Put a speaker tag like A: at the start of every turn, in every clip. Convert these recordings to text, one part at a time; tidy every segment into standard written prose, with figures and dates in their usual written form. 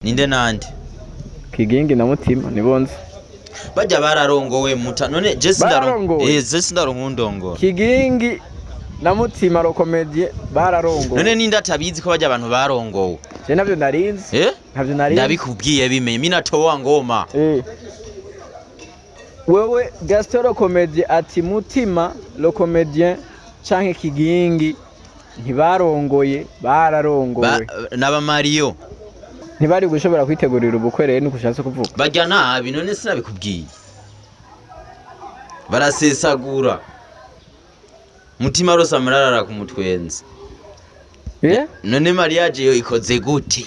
A: Ninde nande?
B: Kigingi na Mutima nibonze.
A: Bajya bararongowe muta none je sindarongo. Je sindarongo ndongo.
B: Kigingi na Mutima ro comedien bararongowe.
A: None ninde atabizi ko bajya abantu barongowe?
B: Je navyo narinzi. Navyo narinzi.
A: Ndabikubwiye bimenye minatowa ngoma.
B: Wewe Gaston ro comedien ati Mutima ro comedien canke Kigingi ntibarongoye bararongowe.
A: Naba Mario.
B: Ntibari gushobora kwitegurira ubukwe rero nukushatse kuvuga.
A: Bajya nabi none sinabikubwiye. Barasesagura. Mutima rose amararara ku mutwenzi. None mariage yo ikoze gute?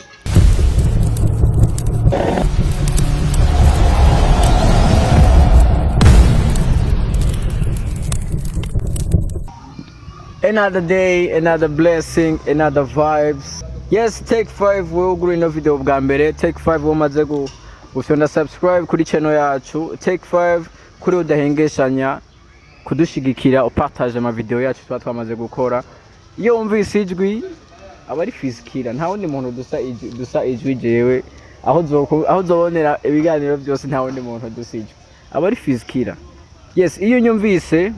B: Another day, another blessing, another vibes. Yes, take 5 we'll go in a video bwa mbere. Take 5 wamaze gufyonda subscribe kuri channel yacu. Take 5 kuri udahengeshanya kudushigikira upartage ama video yacu twamaze gukora. Iyo umvise ijwi abari fizikira nta wundi muntu dusa ijwi jewe aho zobonera ibiganiro byose nta wundi muntu dusa ijwi abari fizikira. Yes, iyo nyumvise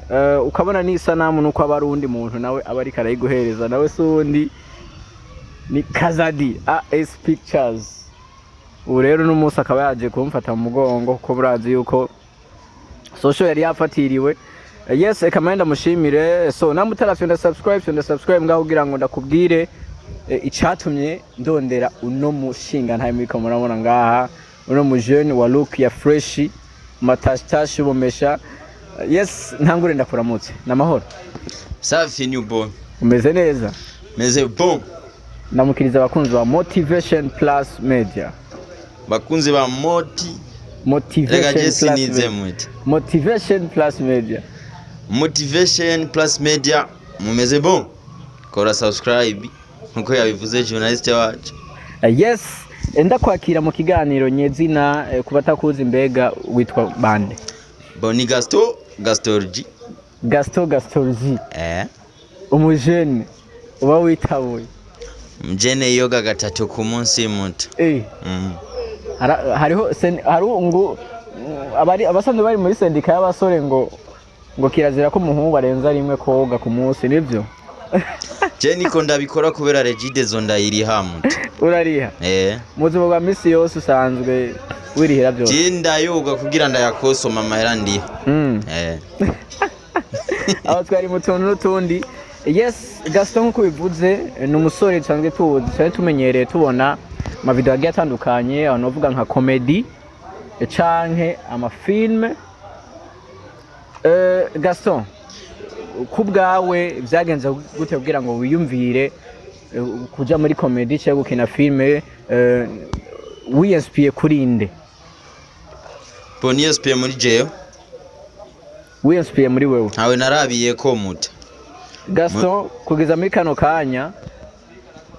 B: ukabona n'isanamu nuko abarundi muntu nawe abari karayiguhereza nawe sundi ni Kazadi AS Pictures. Urero n'umunsi akaba yaje kumfata mu mugongo kuko burazi yuko social yari yafatiriwe. Yes, ekamenda mushimire. So namutarafyonda subscribe ngaho kugira ngo ndakubwire icatumye ndondera uno mushinga ntaye muri kamurabona ngaha uno mu jeune wa look ya fresh matastache bomesha. Yes, ntangure ndakuramutse namahoro.
A: Safi new boy.
B: Umeze neza?
A: Meze bon.
B: Namukiriza abakunzi ba Motivation Plus Media.
A: Bakunzi ba
B: Motivation Plus Media.
A: Motivation Plus Media mumeze bon. Kora subscribe nkuko yabivuze journalist wacu.
B: Yes, enda kwakira mu kiganiro nyezina kubatakuzi mbega witwa bande.
A: Boni Gaston G.
B: Gaston. Umujene uba witabuye.
A: Mjene yoga gatatu ku munsi muto.
B: Hariho ngo abasanzwe bari muri sendika y'abasore ngo kirazira ko umuhungu barenza rimwe koga ku munsi nivyo.
A: Je niko ndabikora kubera regide zo ndayiriha muto.
B: Urariha? Muzima bwa misi yose usanzwe wirihira byose.
A: Je ndayoga kugira ndayakosoma amahera ndi.
B: Aho twari mutuntu n'utundi. Yes, Gaston ko bivuze ni umusore cyangwa tuzi tumenyereye tubona ama video agiye atandukanye aho novuga nka comedy canke ama film. Gaston kubgawe byagenze gute kugira ngo wiyumvire kuja muri comedy cyangwa gukina film wiyinspire kurinde?
A: Boni inspire muri jewe.
B: Wiyinspire muri wewe?
A: Hawe narabiye ko muta.
B: Gaston kugeza muri kano kanya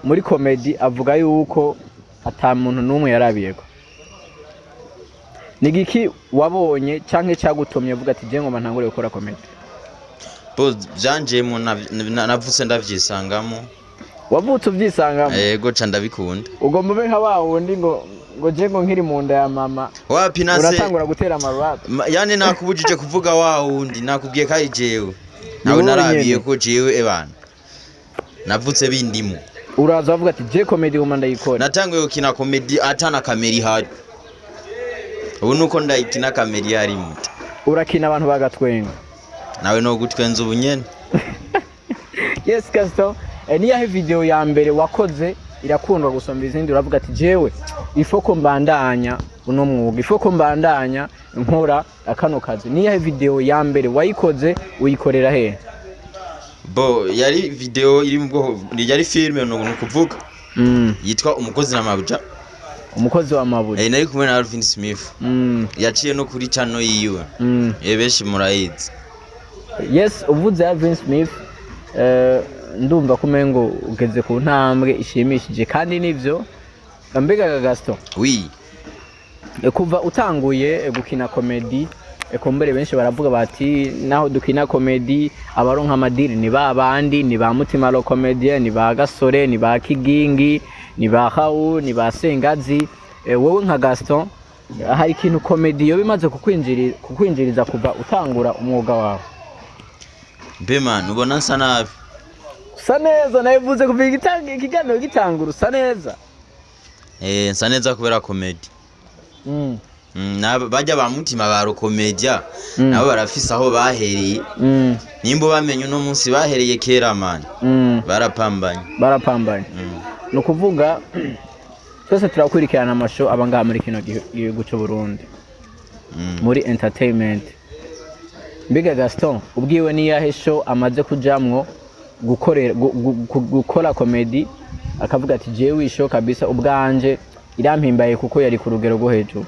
B: muri comedy avuga yuko ata muntu numwe yarabiyeko. Nigiki wabonye canke cyagutomye uvuga ati je ngoma ntangure gukora comedy?
A: Byanje mu navutse ndavyisangamo.
B: Wavutse uvyisangamo?
A: Yego ca ndabikunda.
B: Ugomba ube nka bawundi ngo je ngo nkiri mu nda ya mama.
A: Wapi nase
B: uratangura gutera amarap.
A: Yani nakubujije kuvuga wawundi nakubwiye kai jewe. Nawe narabiye ko jewe ebana. Navutse bindimo.
B: Uraza avuga ati je comedy ngoma ndayikora.
A: Natanguye gukina comedy atana kamera ihari. Ubu nuko ndayikina kamera ihari muta.
B: Urakina abantu bagatwenga.
A: Nawe no gutwenza ubunyene.
B: Yes, Gaston. Niyahe video ya mbere wakoze irakundwa gusomba izindi uravuga ati jewe ifoko mbandanya uno mwuga ifoko mbandanya nkora akano kazi? Niyahe video ya mbere wayikoze uyikorera he?
A: Yari video iri mu bwo yari filme no kuvuga. Yitwa umukozi n'amabuja.
B: Umukozi wa mabuja.
A: Nari kumwe na Alvin Smith. Yaciye no kuri channel yiwe. Benshi murayizi.
B: Yes, uvuze Alvin Smith ndumva kumengo ugeze ku ntambwe ishimishije kandi nivyo. Mbega Gaston.
A: Oui.
B: Kuva utanguye gukina comedy Ekombere benshi baravuga bati naho dukina comedy abaronka amadiri ni babandi ni ba Mutima lo comedien ni ba Gasore ni ba Kigingi ni ba Hawu ni ba Sengazi wowe nka Gaston hari ikintu comedy yo bimaze kukwinjiriza kuva utangura umwuga wawe?
A: Beman ubona nsa nabi.
B: Usa neza nabivuze kuva ikiganiro gitangura usa neza.
A: Nsa neza kubera comedy. Bajya ba Mutima baro comedien nabo barafise aho bahereye. Nimbo bamenye no munsi bahereye kera man. Barapambanye.
B: No kuvuga twese turakurikirana amasho abanga muri kino gihugu cy'u Burundi. Muri entertainment. Mbega Gaston ubwiwe ni yahe show amaze kujamwo gukora comedy akavuga ati jewe isho kabisa ubwanje irampimbaye kuko yari ku rugero rwo hejuru?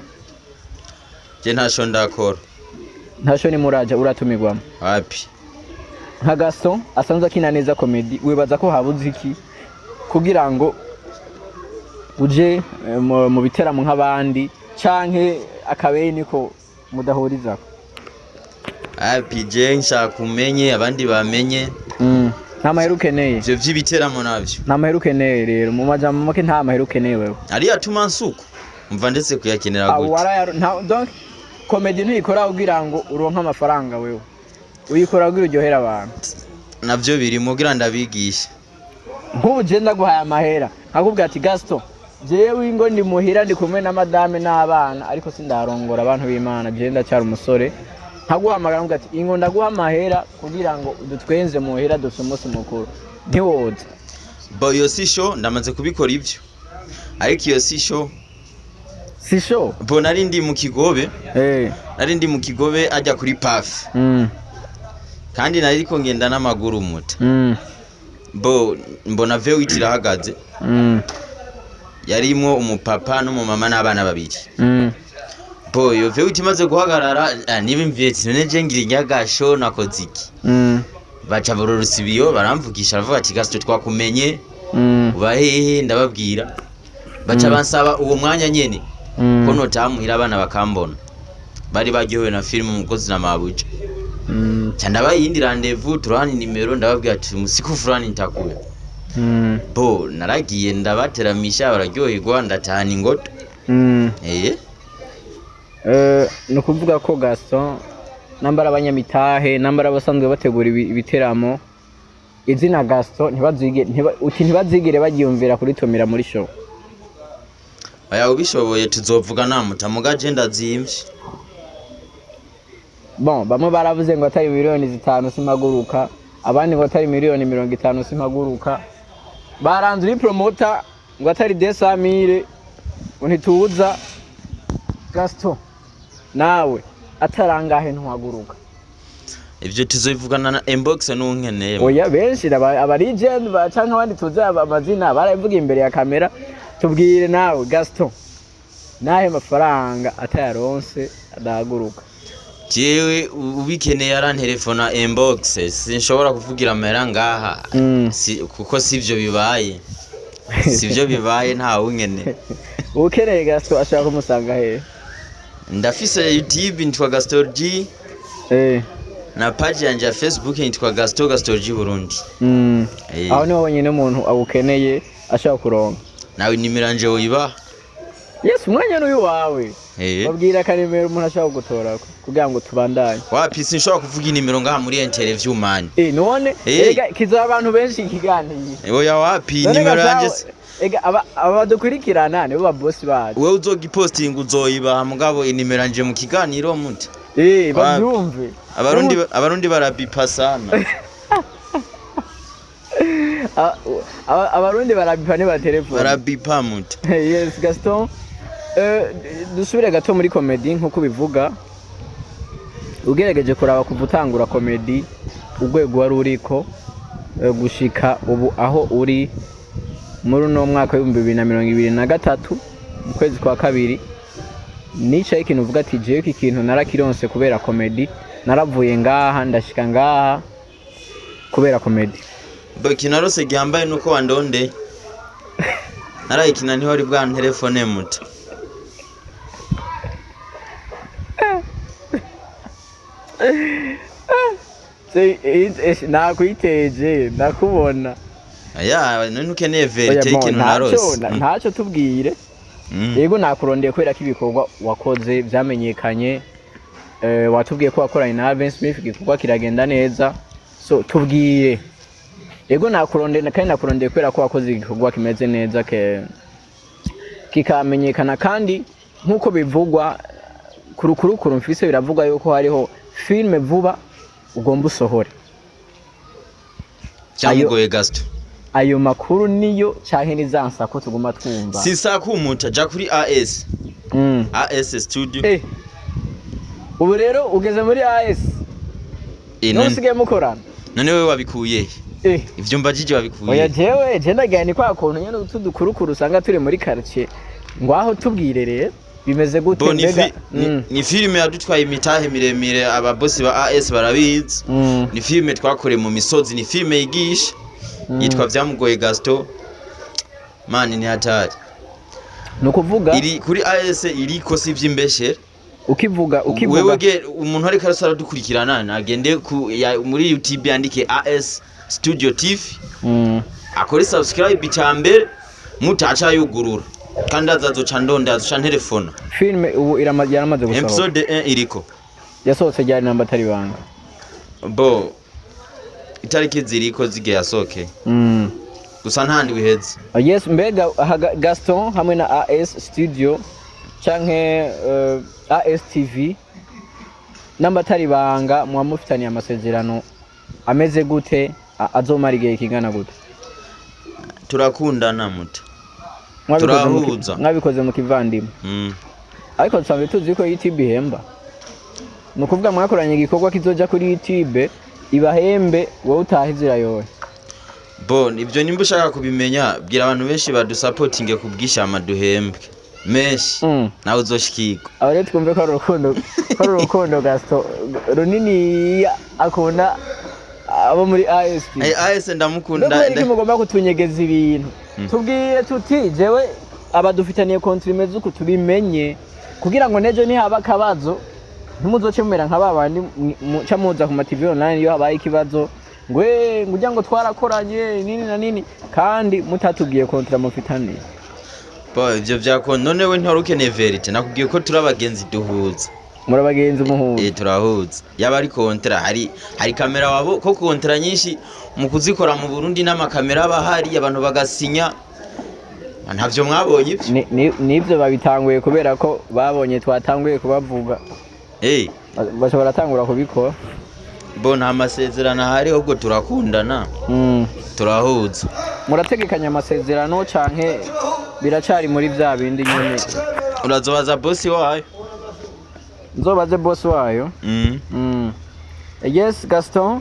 A: Je ntasho ndakora.
B: Ntasho ni muraje uratumirwamo?
A: Happy.
B: Nka Gaston asanzwe akina neza comedy wibaza ko habuze iki kugira ngo uje mu biteramo nk'abandi canke akabeyi niko mudahuriza?
A: Happy je nshaka kumenye abandi bamenye.
B: Nta mahera ukeneye
A: ivyo vy'ibiteramo navyo? Nta
B: mahera ukeneye rero mu majambo make nta mahera ukeneye wewe?
A: Ari atuma nsuko umva ndetse kuyakenera gute?
B: Donc comedy ntikora kugira ngo uronka amafaranga wewe, uyikora kugira uryohera abantu.
A: Navyo biri mu kugira ndabigisha.
B: Nk'ubu je ndaguhaye amahera akubwira ati Gaston jewe ingo ndi muhira ndi kumwe na madame n'abana ariko sindarongora abantu b'Imana, je ndacyari umusore, nkaguhamagara ngo ati ingo ndaguha amahera kugira ngo udutwenze muhira dufite umunsi mukuru, ntiwoza?
A: Bo yo si show ndamaze kubikora ivyo, ariko iyo si show.
B: Si show?
A: Bo nari ndi mu Kigobe. Nari ndi mu Kigobe ajya kuri Paf. Kandi nari ko ngenda n'amaguru muta. Bo mbona veo itirahagaze. Yarimo umupapa n'umumama n'abana babiri. Bo yo veo itimaze guhagarara niba imvetse none je ngira inyagasho nakoze iki. Baca borusibiyo baramvugisha aravuga ati Gaston twakumenye ubahehe ndababwira. Baca bansaba uwo mwanya nyene ko notamuhira abana bakambona. Bari baryohewe na film umukozi na mabuja. Cyanda bayindi rendezvous turani nimero ndababwira ati musiku fulani nitakuye. Bo naragiye ndabateramisha bararyoherwa ndatahana ingoto.
B: No kuvuga ko Gaston nambara abanyamitahe nambara basanzwe bategura ibiteramo izina Gaston ntibazigere bagiyumvira kuri tomira muri show?
A: Aya ubishoboye tuzovuga namuta mugaje ndazimvye.
B: Bon bamwe baravuze ngo atari miliyoni 5 simaguruka, abandi ngo atari miliyoni 50 simaguruka, baranzuri promoter ngo atari 200,000 unituza. Gaston nawe atarangahe ntwaguruka?
A: Ivyo tuzovugana na inbox n'unkeneye.
B: Oya benshi aba legend bacanka abandi tuza amazina baravuga imbere ya kamera. Tubwire nawe Gaston nahe mafaranga atayaronse adahaguruka?
A: Jewe ubikeneye arantelefona inbox sinshobora kuvugira amera ngaha. Kuko sivyo bibaye. Sivyo bibaye nta unkene.
B: Ukeneye Gaston ashaka kumusanga he?
A: Ndafise YouTube ntwa Gaston G. Na page yanje ya Facebook ntwa Gaston G Burundi.
B: Aho niho wenyine umuntu abukeneye ashaka kuronka.
A: Nawe nimiranje woyiba?
B: Yes umwanya n'uyu wawe. Babwira kanimero umuntu ashaka gutora kugira ngo tubandanye.
A: Wapi sinshobora kuvuga inimero ngaha muri interview man.
B: None ega kiza abantu benshi ikiganiro.
A: Oya wapi nimero yanje?
B: Ega abadukurikirana nibo ba boss bacu.
A: Wewe uzogiposting uzoyiba mugabo inimero yanje mu kiganiro muti.
B: Bavyumve.
A: Abarundi barabipa sana.
B: Abarundi barabipa ne ba telefone.
A: Barabipa muti.
B: Yes Gaston. Dusubire gato muri comedy nkuko bivuga. Ugerageje kuraba kuvutangura comedy ugwego wari uriko gushika ubu aho uri muri no mwaka wa 2023 mu kwezi kwa kabiri, nicaye ikintu uvuga ati jewe iki kintu narakironse kubera comedy, naravuye ngaha ndashika ngaha kubera comedy?
A: Bokinarose gyambaye nuko wandonde narayikina niho ari bwa telefone muto.
B: Nakwiteje nakubona.
A: Aya none ukeneye verite ikintu narose.
B: Ntacyo tubwire. yego nakurondeye kubera ko ibikorwa wakoze byamenyekanye watubwiye ko wakoranye na Alvin Smith igikorwa kiragenda neza so tubwire yego nakurondeye kandi nakurondeye kubera ko wakoze igikorwa kimeze neza kikamenyekana kandi nkuko bivugwa kurukuru mfise biravuga yuko hariho filme vuba ugomba usohore
A: cyamugoye Gaston
B: ayo makuru niyo cyahe nizansa ko tuguma twumva
A: sisakumuta ja kuri AS AS studio
B: ubu rero ugeze muri AS nusigaye mukorana
A: none wewe wabikuye ivyo mbajije wabikuye
B: oya jewe je ndagani kwa kontu nyene utudukurukuru usanga turi muri quartier ngwaho tubwire rero bimeze gute mbega
A: ni filime yadutwaye imitahe miremire ababosi ba AS barabizi ni filime twakore mu misozi ni filime yigisha yitwa Vyamugoye Gaston mani ni hatari
B: nukuvuga
A: iri kuri AS iriko sivyimbeshe
B: ukivuga
A: wewe umuntu ari karasara dukurikirana nagende muri YouTube yandike AS Studio TV akore subscribe cyambere mutacha yugurura kandi azazoca ndonda azoca telefone
B: filme ubu yaramaze gusohoka
A: episode 1 iriko
B: yasohotse ryari namba tari banga
A: bo itariki ziriko zige yasoke gusa ntandi wiheze
B: yes mbega Gaston hamwe na AS Studio canke AS TV namba tari banga mwamufitaniye amasezerano ameze gute azomara igihe kingana gute
A: turakundana muta
B: turahuza mwabikoze mu kivandimwe ariko tsanzwe tuzi ko YouTube ihemba nukuvuga mwakoranye igikorwa kizoja kuri YouTube ibahembe wowe utahizira yowe
A: bon ibyo nimba ushaka kubimenya bwira abantu benshi badusupportinge kubwishama duhembwe meshi nawe uzoshikirwa
B: abare twumve ko urukundo Gaston runini akunda abo muri AS
A: AS ndamukunda
B: ndetse mugomba kutunyegeza ibintu tubwiye tuti jewe abadufitaniye kontrime zuko tubimenye kugira ngo nejo ni haba kabazo ntimuzoce mumera nka babandi muza ku TV online iyo habaye ikibazo ngwe ngujya ngo twarakoranye nini na nini kandi mutatubwiye kontra mufitaniye
A: bo ivyo vyako none we ntarukeneye verite nakubwiye ko turabagenzi duhuza
B: murabagenzi umuhuza
A: turahuza yaba ari kontra hari kamera wabo ko kontra nyinshi mu kuzikora mu Burundi n'amakamera bahari abantu bagasinya ntavyo mwabonye
B: nivyo babitanguye kubera ko babonye twatanguye kubavuga bashobora tangura kubikora
A: bo nta masezerano hari ahubwo turakundana turahuza
B: murategekanya amasezerano canke biracari muri vya bindi nyene
A: urazobaza boss wayo
B: nzobaze boss wayo yes Gaston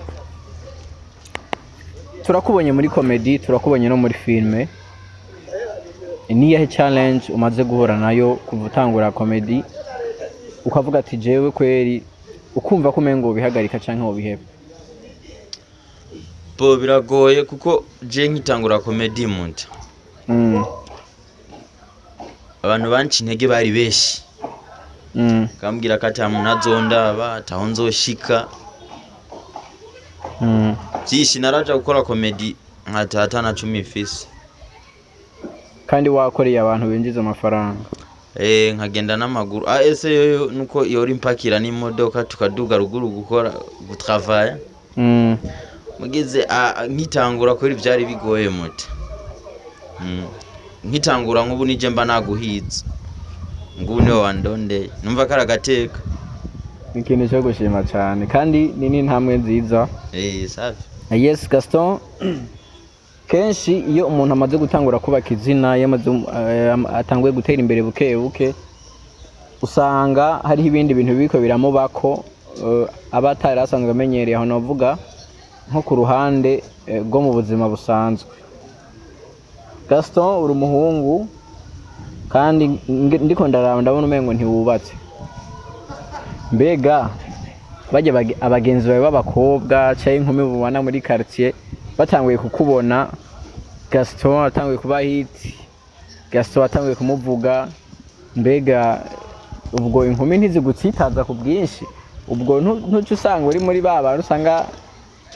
B: turakubonye muri comedy turakubonye no muri filme niyahe challenge umaze guhura nayo kuvutangura comedy ukavuga ati jewe kweri ukumva ko umengo bihagarika canke wo biheba
A: bo biragoye kuko je nkitangura comedy muntu abantu banci intege bari beshi kambwira kati amunazonda bataho nzoshika byishi naraja gukora comedy nkatata na 10 fisi
B: kandi wakoreye abantu binjiza amafaranga
A: nkagenda n'amaguru ese yo nuko yori impakira n'imodoka tukaduga ruguru gukora gutravaya mugize nkitangura kuri byari bigoye muti nkitangura nk'ubu nije mba naguhiza ngune wandonde numva karagateka
B: ikintu cyo gushima cyane kandi nini ntamwe nziza
A: safi
B: yes Gaston kenshi iyo umuntu amaze gutangura kubaka izina yamaze atanguye gutera imbere buke usanga hari ibindi bintu biko biramubako abatari asanzwe amenyereye aho navuga nko ku ruhande rwo mu buzima busanzwe Gaston uri umuhungu kandi ndiko ndaraba ndabona umengo ntiwubatse mbega bajya abagenzi bawe b'abakobwa cyangwa inkumi bubana muri quartier batanguye kukubona Gaston atanguye kuba hit Gaston atanguye kumuvuga mbega ubwo inkumi ntizigutsitaza ku bwinshi ubwo ntuce usanga uri muri baba usanga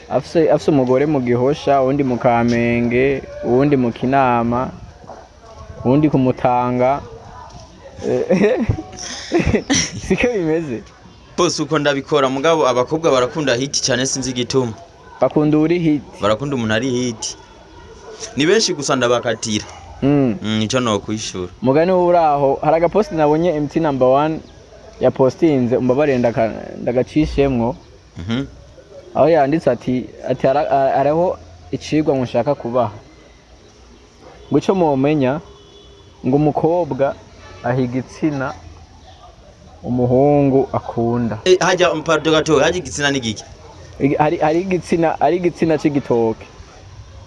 B: afise umugore mu Gihosha undi mu Kamenge undi mu Kinama undi kumutanga siko bimeze
A: bose uko ndabikora mugabo abakobwa barakunda hit cyane sinzi igituma
B: bakunda uri hit
A: barakunda umuntu ari hit ni benshi gusa ndabakatira nicyo no kwishura
B: mugani uraho hari agapost nabonye MT number 1 ya postinze umbabare ndagacishemwo aho yanditse ati araho icigwa mushaka kubaha ngo cyo mumenya ngo umukobwa ahiga itsina umuhungu akunda
A: hajya umpardo gato hajya igitsina n'igiki
B: ari igitsina c'igitoke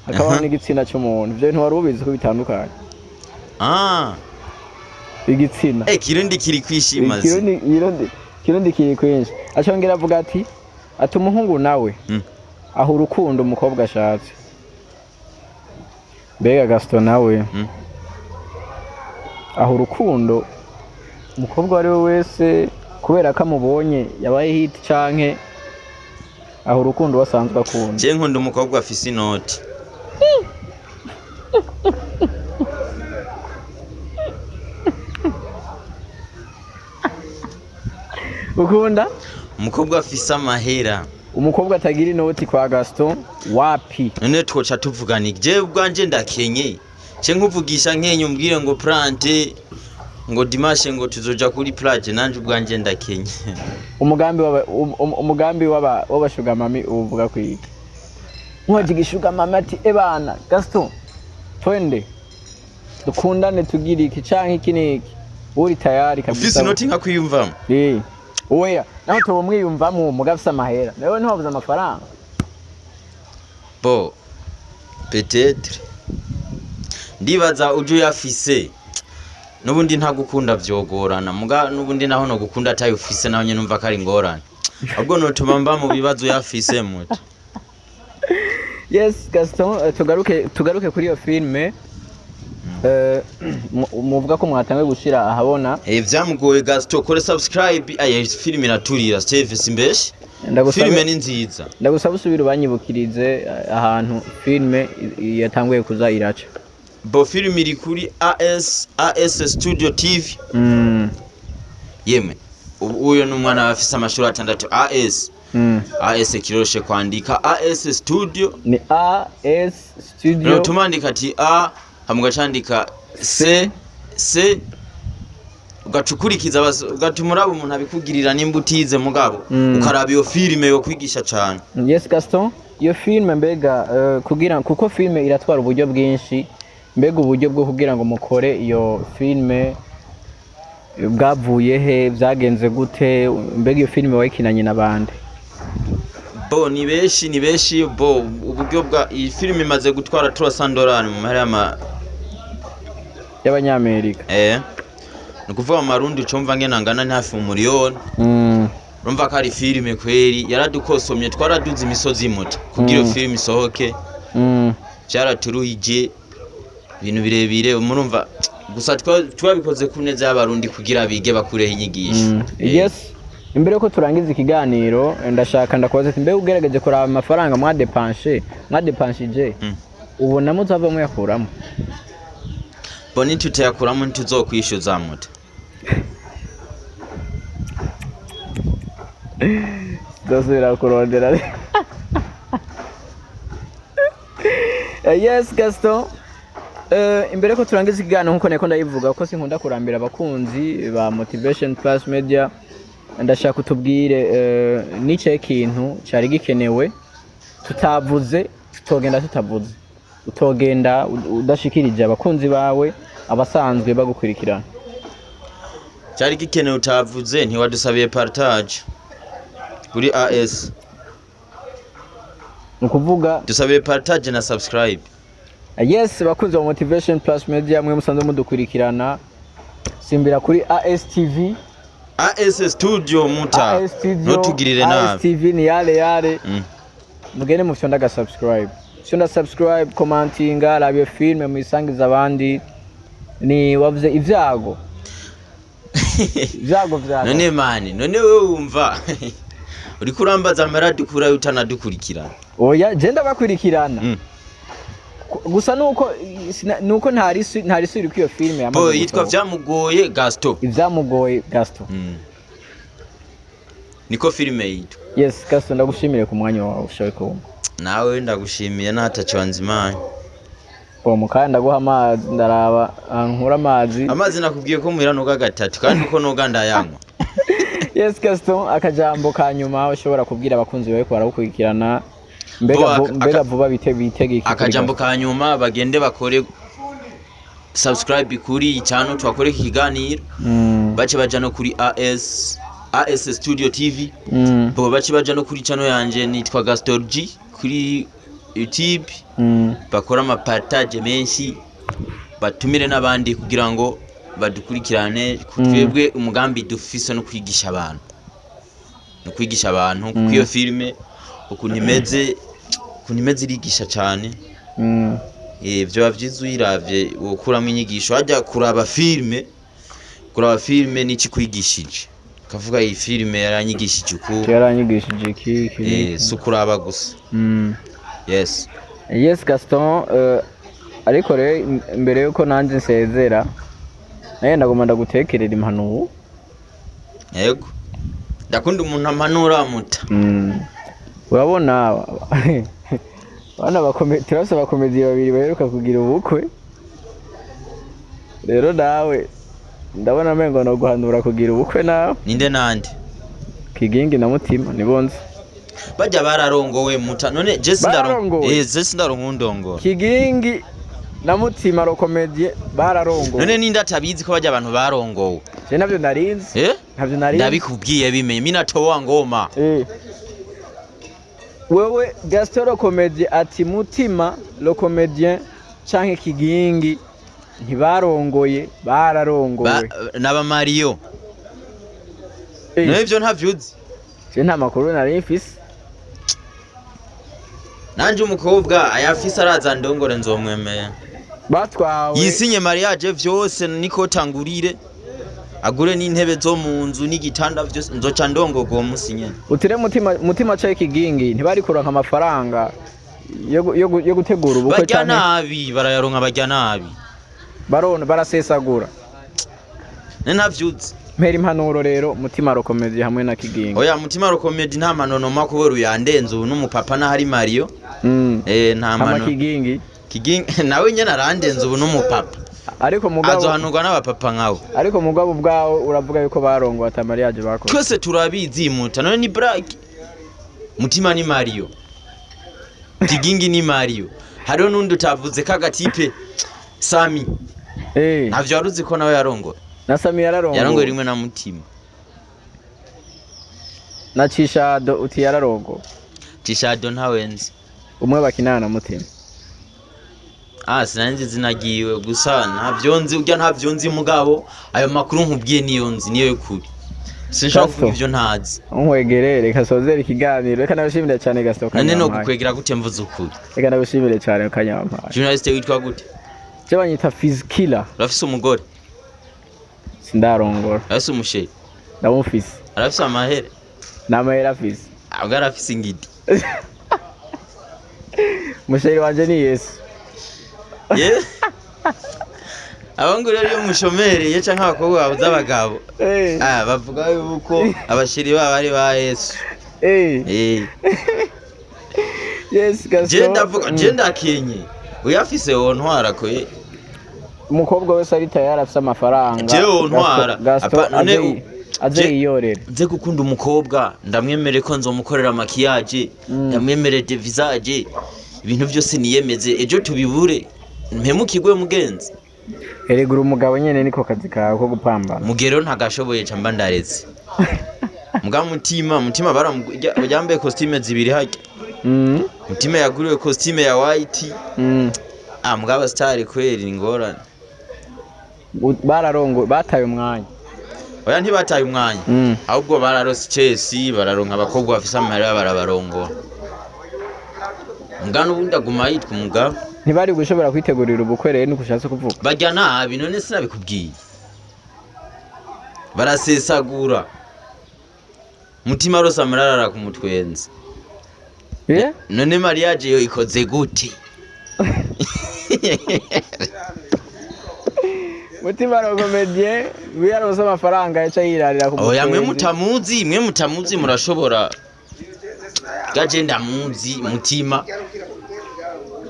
B: akabaho n'igitsina cy'umuntu ivyo ntwari ubizi ko bitandukanye igitsina
A: kirundi kiri kwishima
B: kirundi kiri kwinshi acongera avuga ati umuhungu nawe aho urukundo umukobwa ashatse mbega Gaston nawe aho urukundo umukobwa wari we wese kubera ko amubonye yabaye hit canke aho urukundo wasanzwe akunda
A: je nkunda umukobwa afise inoti
B: ukunda
A: umukobwa afise amahera
B: umukobwa atagira inoti kwa Gaston wapi
A: none twoca tuvugana je ubwanje ndakenye je nkuvugisha nkenye umbwire ngo plante ngo dimashe ngo tuzoja kuri plage nanje ubwanje ndakenye umugambi w'abashuga mami uvuga kwiki mwajigishuga mama ati ebana Gaston twende dukundane tugira iki canke iki niki uri tayari kabisa ufise inoti nka kwiyumvamo
B: oya naho to mwiyumvamo mugafisa amahera nawe ntiwabuza amafaranga
A: bo peut-être ndibaza uje yafise nubundi ntagukunda vyogorana muga nubundi naho no gukunda ataye ufise naho nyene numva kari ngorane ahubwo notuma mba mu bibazo yafise muti
B: yes Gaston tugaruke kuri iyo filme muvuga ko mwatangiye gushira ahabona
A: vyamugoye Gaston kore subscribe filme iraturira Steve Simbeshi filme ni nziza
B: ndagusaba usubira ubanyibukirize ahantu filme yatanguye kuza iraca
A: bo filme iri kuri AS Studio TV yeme uyo n'umwana bafise amashuri atandatu AS kiroshe kwandika AS Studio
B: ni AS Studio
A: no tumandika ati hamugacandika C ugacukurikiza ugatumura umuntu abikugirira nimbutize mugabo ukaraba iyo filme yo kwigisha cyane
B: yes Gaston iyo filme mbega kuko filme iratwara uburyo bwinshi mbega uburyo bwo kugira ngo mukore iyo filme bwavuye he byagenze gute mbega iyo filme wayikinanye nabande
A: bo ni beshi bo uburyo bwa iyi filme imaze gutwara $300 mu mahera
B: y'abanyamerika
A: nukuvuga amarundi ucumva ngena ngana hafi $1,000,000 urumva ko ari filme kweri yaradukosomye twaraduze imisozi muto kugira iyo filme isohoke cyaraturuhije ibintu birebire murumva gusa twabikoze ku neza y'abarundi kugira bige bakureho inyigisho
B: yes imbere ko turangiza ikiganiro ndashaka ndakoze ati mbe ugerageje kuraba amafaranga mwadepanshije ubona muzava muyakuramo
A: boni tutayakuramo ntuzokwishyuza muto
B: dosubira kurondera yes Gaston imbere ko turangiza ikiganiro nkuko neko ndayivuga ko sinkunda kurambira abakunzi ba Motivation Plus Media ndashaka utubwire nice kintu cyari gikenewe tutavuze tutavuze utogenda udashikirije abakunzi bawe abasanzwe bagukurikirana
A: cyari gikenewe utavuze ntiwadusabiye partage kuri AS
B: nukuvuga
A: dusabiye partage na subscribe
B: yes bakunzi ba Motivation Plus Media mwe musanzwe mudukurikirana simbira kuri AS TV
A: AS Studio muta no tugirire nabi
B: AS TV ni yale mugene mufyonda ga subscribe subscribe commentinga labe filme muisangiza abandi ni wavuze ivyago
A: none mani none wewe wumva uri kurambaza amaradi kura utanadukurikirana
B: oya je ndabakurikirana gusa nuko ntari suri kwiyo filme
A: yamaze. Bo yitwa vyamugoye Gaston.
B: Vyamugoye Gaston.
A: Niko filme yitwa.
B: Yes, Gaston ndagushimire ku mwanya wawe ushoye ko.
A: Nawe ndagushimiye natacho wanzimanye.
B: Mukaya ndaguha amazi ndaraba nkura amazi
A: nakubwiye ko muhira noga gatatu kandi uko noga ndayanywa.
B: Yes Gaston, akajambo kanyuma ushobora kubwira abakunzi bawe ko baragukurikirana mbega vuba bitege iki.
A: Akajambo kanyuma bagende bakore subscribe kuri channel twakore ikiganiro. Bace baja no kuri AS Studio TV. Bo bace baja no kuri channel yanje nitwa Gaston G kuri YouTube. Bakora amapartage menshi batumire n'abandi kugira ngo badukurikirane kutwebwe umugambi dufise no kwigisha abantu kuko iyo filme ukuntu imeze irigisha cyane. Byo bavyiza uyiravye wokuramo inyigisho hajya kuraba filme n'iki kwigishije kavuga iyi filme yaranyigishije iki sukuraba gusa.
B: Yes Gaston, ariko rero mbere yuko nanje nsezera naye ndagomba ndagutekerera impanuro.
A: Yego ndakunda umuntu ampanura muta.
B: Urabona bana turasa bakomedien babiri baheruka kugira ubukwe, rero nawe ndabona mengo no guhanura kugira ubukwe nawe.
A: Ninde nande?
B: Kigingi na Mutima nibonze
A: bajya bararongowe muta none Jesse ndarongo ndongo.
B: Kigingi na Mutima ro comedien bararongowe.
A: None ninde atabizi ko bajya abantu barongowe?
B: Je navyo narinzi. Navyo narinzi.
A: Ndabikubwiye bimenye minatowa ngoma.
B: Wewe Gaston ro comedien ati Mutima ro comedien canke Kigingi ntibarongoye bararongowe.
A: Naba Mario. N'ivyo ntavyuzi.
B: Je nta makuru nari mfise.
A: Nanje umukobwa ayafise araza ndongore nzomwemeye.
B: Batwawe.
A: Yisinye mariage vyose niko tangurire. Agure n'intebe zo mu nzu n'igitanda vyose nzoca ndongogo musinyene.
B: Utire Mutima cha Kigingi ntibari kuronka amafaranga yo gutegura ubukwe cyane.
A: Nabi barayaronka bajya nabi.
B: Barasesagura.
A: Ntavyuzi.
B: Mpera impanuro rero Mutima ro comedien hamwe na Kigingi.
A: Oya Mutima ro comedien nta manonoma kubera uyandenze ubu n'umupapa na hari Mario. Nta mano.
B: Kigingi
A: nawe nyene arandenze ubu n'umupapa.
B: Ariko mugabo
A: azohanurwa n'abapapa nkawe.
B: Ariko mugabo bwawe uravuga yuko barongo ata mariage bakora.
A: Twese turabizi muta none ni black. Mutima ni Mario. Kigingi ni Mario. Hariho nundi utavuze kagatipe Sami. Ntavyo waruzi ko nawe yarongo.
B: Na Sami yararongo.
A: Yarongo rimwe na Mutima.
B: Na Chishado uti yararongo.
A: Chishado ntawenzi.
B: Umwe bakinana na Mutima.
A: Sinanzi zinagiwe gusa ntavyonzi urya ntavyonzi mugabo ayo makuru nkubwiye niyo yukuri. Sinshaka kuvuga ivyo ntazi.
B: Unwegerere kasozera ikiganiro reka nabishimire cyane Gaston.
A: None no gukwegera gute mvuze ukuri.
B: Reka nabishimire cyane kanyampa.
A: Journalist witwa gute?
B: Je banyita Fizkiller.
A: Urafise umugore?
B: Sindarongora.
A: Urafise umusheri?
B: Ndamufise.
A: Arafise amahere?
B: Namahera afise.
A: Ahubwo arafise ingidi.
B: Musheri wanje ni Yesu.
A: Abangu rero mushomereye canke abakobwa babuza abagabo. Bavuga yuko abashiri babo ari ba Yesu.
B: Yes Gaston.
A: Je ndakenye. Uyafise wontwara ko
B: umukobwa wese ari tayari afise amafaranga.
A: Je wontwara.
B: None azeyiyorera.
A: Nze gukunda umukobwa ndamwemere ko nzomukorera makiyaje, ndamwemere de visage. Ibintu byose niyemeze ejo tubibure. Mpemukigwe mugenzi.
B: Eregura umugabo nyene niko kazi kawe ko gupambana.
A: Mugero ntagashoboye camba ndaretse. Muga Mutima baramujyambaye costume zibiri hake. Mutima yaguriwe costume ya white. Mugaba star kweri ngorane.
B: Bararongo bataye umwanya.
A: Oya ntibataye umwanya. Ahubwo bararose Chelsea bararonka abakobwa bafise amahera barabarongora. Mugano ubundi aguma yitwa umugabo.
B: Ntibari gushobora kwitegurira ubukwe rero nukushatse kuvuga.
A: Bajya nabi none sinabikubwiye. Barasesagura. Mutima rose amarara ku mutwenzi. None mariage yo ikoze gute?
B: Mutima ro comedien wiyaronse amafaranga yaca yirarira ku
A: oya mwe mutamuzi murashobora gaje ndamuzi Mutima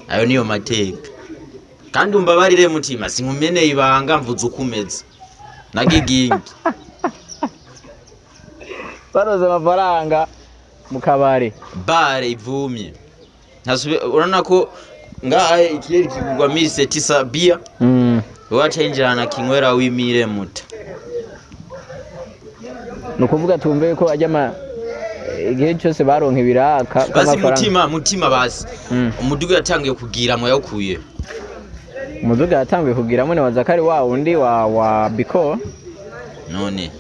A: ayo niyo mateka kandi umbabarire Mutima sinkumeneye ibanga mvuze ukumeze na Kigingi
B: baroze amafaranga mu kabare
A: bare ivumye urana ko ngahe ikiyeri kigurwa 1700 bia wacha injana kinywera wimire muta
B: nukuvuga tumve ko ajya igihe cyose baronka ibiraka
A: basi Mutima basi umuduga yatangiye kugiramo yakuye
B: umuduga yatangiye kugiramo ne wazakari wa undi wa biko
A: none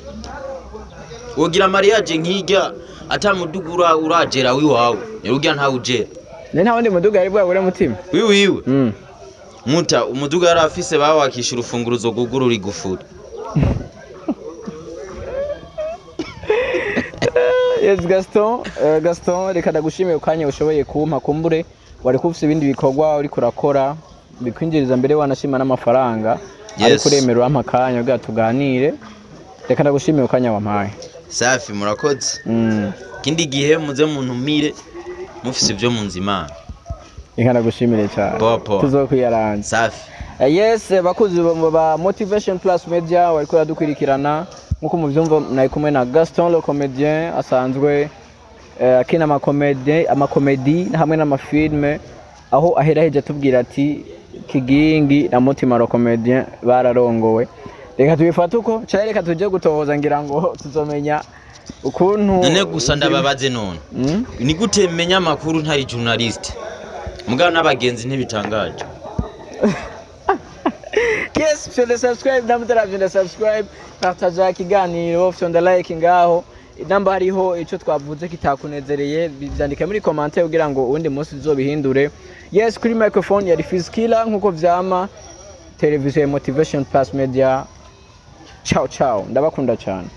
A: wogira mariage nkijya atamudugura uragera wiwawe yarujya ntawuje
B: ne nta wundi muduga yari bwabure Mutima
A: wiwiwe muta umuduga yari afise bawakisha urufunguruzo guguru rigufuri
B: yes Gaston reka ndagushimiye ukanya ushoboye kumpa kumbure wari kufise ibindi bikorwa uri kurakora bikwinjiriza mbere wanashima n'amafaranga ari kuremera amakanya bwa tuganire reka ndagushimiye ukanya wampaye
A: safi murakoze kindi gihe muze muntumire mufise ibyo munzima
B: reka ndagushimire cyane tuzokwiyaranja
A: safi
B: yes bakuzi ba Motivation Plus Media wari kora dukwirikirana nkuko muvyumva nayi kumwe na Gaston le comedien asanzwe akina amakomedi hamwe n'amafilme aho aheraheje tubwira ati Kigingi na Mutima le comedien bararongowe reka tubifata uko cyane reka tuje gutohoza ngira ngo tuzomenya ukuntu
A: none gusa ndababaze none ni gute menya makuru ntari journalist mugana n'abagenzi ntibitangaje
B: yes fyo subscribe ndamutara subscribe partage ikiganiro fyo like ngaho namba hariho ico twavuze kitakunezereye byandike muri commentaire kugira ngo undi munsi uzobihindure yes kuri microphone ya Fiskila nkuko vyama television Motivation Plus Media ciao ndabakunda cyane